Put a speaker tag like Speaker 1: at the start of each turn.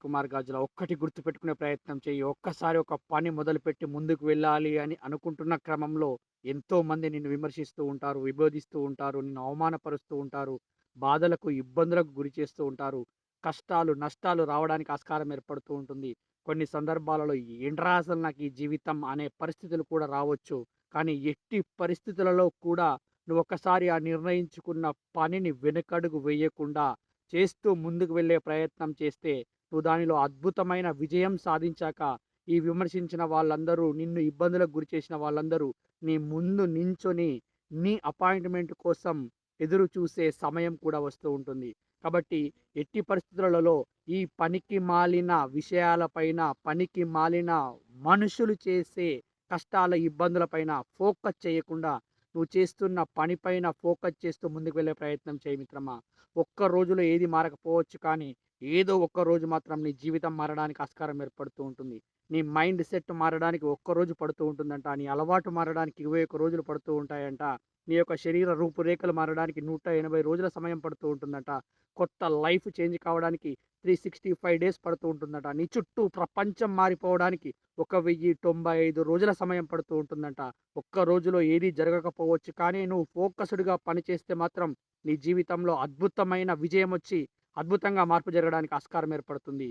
Speaker 1: కుమార్ గాజుల ఒక్కటి గుర్తుపెట్టుకునే ప్రయత్నం చెయ్యి. ఒక్కసారి ఒక పని మొదలుపెట్టి ముందుకు వెళ్ళాలి అని అనుకుంటున్న క్రమంలో ఎంతోమంది నిన్ను విమర్శిస్తూ ఉంటారు, విభేదిస్తూ ఉంటారు, నిన్ను అవమానపరుస్తూ ఉంటారు, బాధలకు, ఇబ్బందులకు గురి చేస్తూ ఉంటారు. కష్టాలు, నష్టాలు రావడానికి ఆస్కారం ఏర్పడుతూ ఉంటుంది. కొన్ని సందర్భాలలో ఏంట్రా అసలు నాకు ఈ జీవితం అనే పరిస్థితులు కూడా రావచ్చు. కానీ ఎట్టి పరిస్థితులలో కూడా నువ్వొక్కసారి ఆ నిర్ణయించుకున్న పనిని వెనకడుగు వేయకుండా చేస్తూ ముందుకు వెళ్ళే ప్రయత్నం చేస్తే, నువ్వు దానిలో అద్భుతమైన విజయం సాధించాక, ఈ విమర్శించిన వాళ్ళందరూ, నిన్ను ఇబ్బందులకు గురిచేసిన వాళ్ళందరూ, నీ ముందు నించొని, నీ అపాయింట్‌మెంట్ కోసం ఎదురు చూసే సమయం కూడా వస్తూ ఉంటుంది. కాబట్టి ఎట్టి పరిస్థితులలో ఈ పనికి మాలిన విషయాలపైన, పనికి మాలిన మనుషులు చేసే కష్టాల, ఇబ్బందుల పైన ఫోకస్ చేయకుండా, నువ్వు చేస్తున్న పని పైన ఫోకస్ చేస్తూ ముందుకు వెళ్ళే ప్రయత్నం చేయి మిత్రమా. ఒక్క రోజులో ఏది మారకపోవచ్చు కానీ, ఏదో ఒక్క రోజు మాత్రం నీ జీవితం మారడానికి ఆస్కారం ఏర్పడుతూ ఉంటుంది. నీ మైండ్ సెట్ మారడానికి ఒక్కరోజు పడుతూ ఉంటుందంట. నీ అలవాటు మారడానికి 21 రోజులు పడుతూ ఉంటాయంట. నీ యొక్క శరీర రూపురేఖలు మారడానికి 180 రోజుల సమయం పడుతూ ఉంటుందంట. కొత్త లైఫ్ చేంజ్ కావడానికి 365 డేస్ పడుతూ ఉంటుందట. నీ చుట్టూ ప్రపంచం మారిపోవడానికి 1095 రోజుల సమయం పడుతూ ఉంటుందంట. ఒక్క రోజులో ఏది జరగకపోవచ్చు కానీ, నువ్వు ఫోకస్డ్‌గా పని చేస్తే మాత్రం నీ జీవితంలో అద్భుతమైన విజయమొచ్చి, అద్భుతంగా మార్పు జరగడానికి ఆస్కారం ఏర్పడుతుంది.